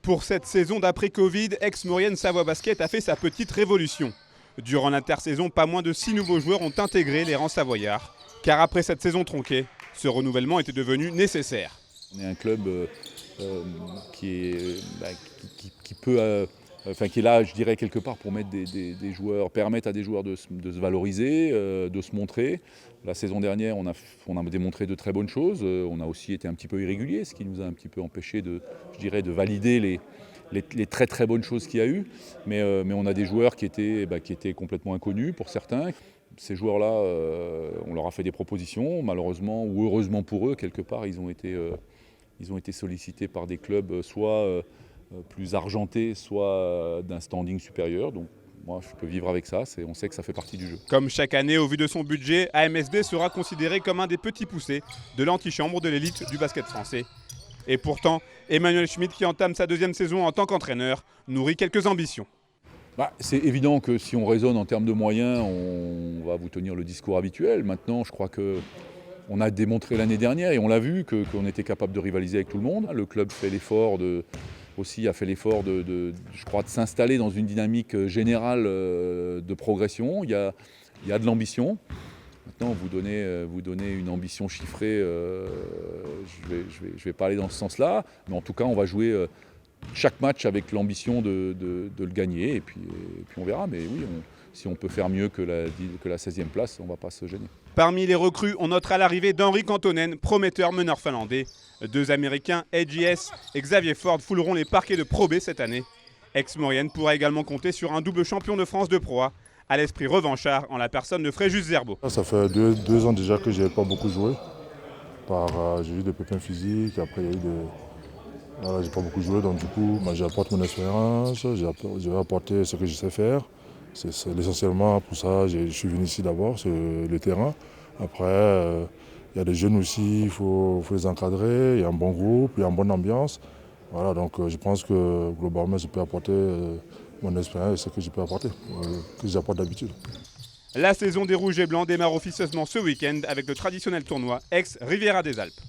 Pour cette saison d'après-Covid, Aix-Maurienne Savoie Basket a fait sa petite révolution. Durant l'intersaison, pas moins de 6 nouveaux joueurs ont intégré les rangs savoyards. Car après cette saison tronquée, ce renouvellement était devenu nécessaire. On est un club qui peut, qui est là, je dirais, quelque part pour mettre des joueurs, permettre à des joueurs de se valoriser, de se montrer. La saison dernière, on a démontré de très bonnes choses. On a aussi été un petit peu irrégulier, ce qui nous a un petit peu empêché de valider les très très bonnes choses qu'il y a eu. Mais on a des joueurs qui étaient complètement inconnus pour certains. Ces joueurs-là, on leur a fait des propositions. Malheureusement ou heureusement pour eux, quelque part, ils ont été sollicités par des clubs soit plus argentés, soit d'un standing supérieur. Donc moi, je peux vivre avec ça. On sait que ça fait partie du jeu. Comme chaque année, au vu de son budget, AMSD sera considéré comme un des petits poussés de l'antichambre de l'élite du basket français. Et pourtant, Emmanuel Schmitt, qui entame sa deuxième saison en tant qu'entraîneur, nourrit quelques ambitions. C'est évident que si on raisonne en termes de moyens, on va vous tenir le discours habituel. Maintenant, je crois qu'on a démontré l'année dernière, et on l'a vu, qu'on était capable de rivaliser avec tout le monde. Le club a fait l'effort de s'installer dans une dynamique générale de progression. Il y a de l'ambition. Maintenant, vous donnez une ambition chiffrée, je vais pas aller dans ce sens-là, mais en tout cas, on va jouer chaque match avec l'ambition de le gagner, et puis on verra. Mais oui, si on peut faire mieux que la 16e place, on ne va pas se gêner. Parmi les recrues, on notera l'arrivée d'Henri Kantonen, prometteur meneur finlandais. 2 Américains, Edgy S et Xavier Ford, fouleront les parquets de Pro B cette année. Aix-Maurienne pourra également compter sur un double champion de France de Pro A, à l'esprit revanchard en la personne de Fréjus Zerbo. Ça fait deux ans déjà que je n'ai pas beaucoup joué. J'ai eu des pépins physiques, après il y a eu j'ai pas beaucoup joué, donc du coup j'apporte mon expérience, je vais apporter ce que je sais faire. C'est essentiellement pour ça je suis venu ici d'abord, sur le terrain. Après, il y a des jeunes aussi, il faut les encadrer, il y a un bon groupe, il y a une bonne ambiance. Voilà, donc je pense que globalement je peux apporter mon expérience et ce que je peux apporter, que j'apporte d'habitude. La saison des Rouges et Blancs démarre officieusement ce week-end avec le traditionnel tournoi Aix-Riviera des Alpes.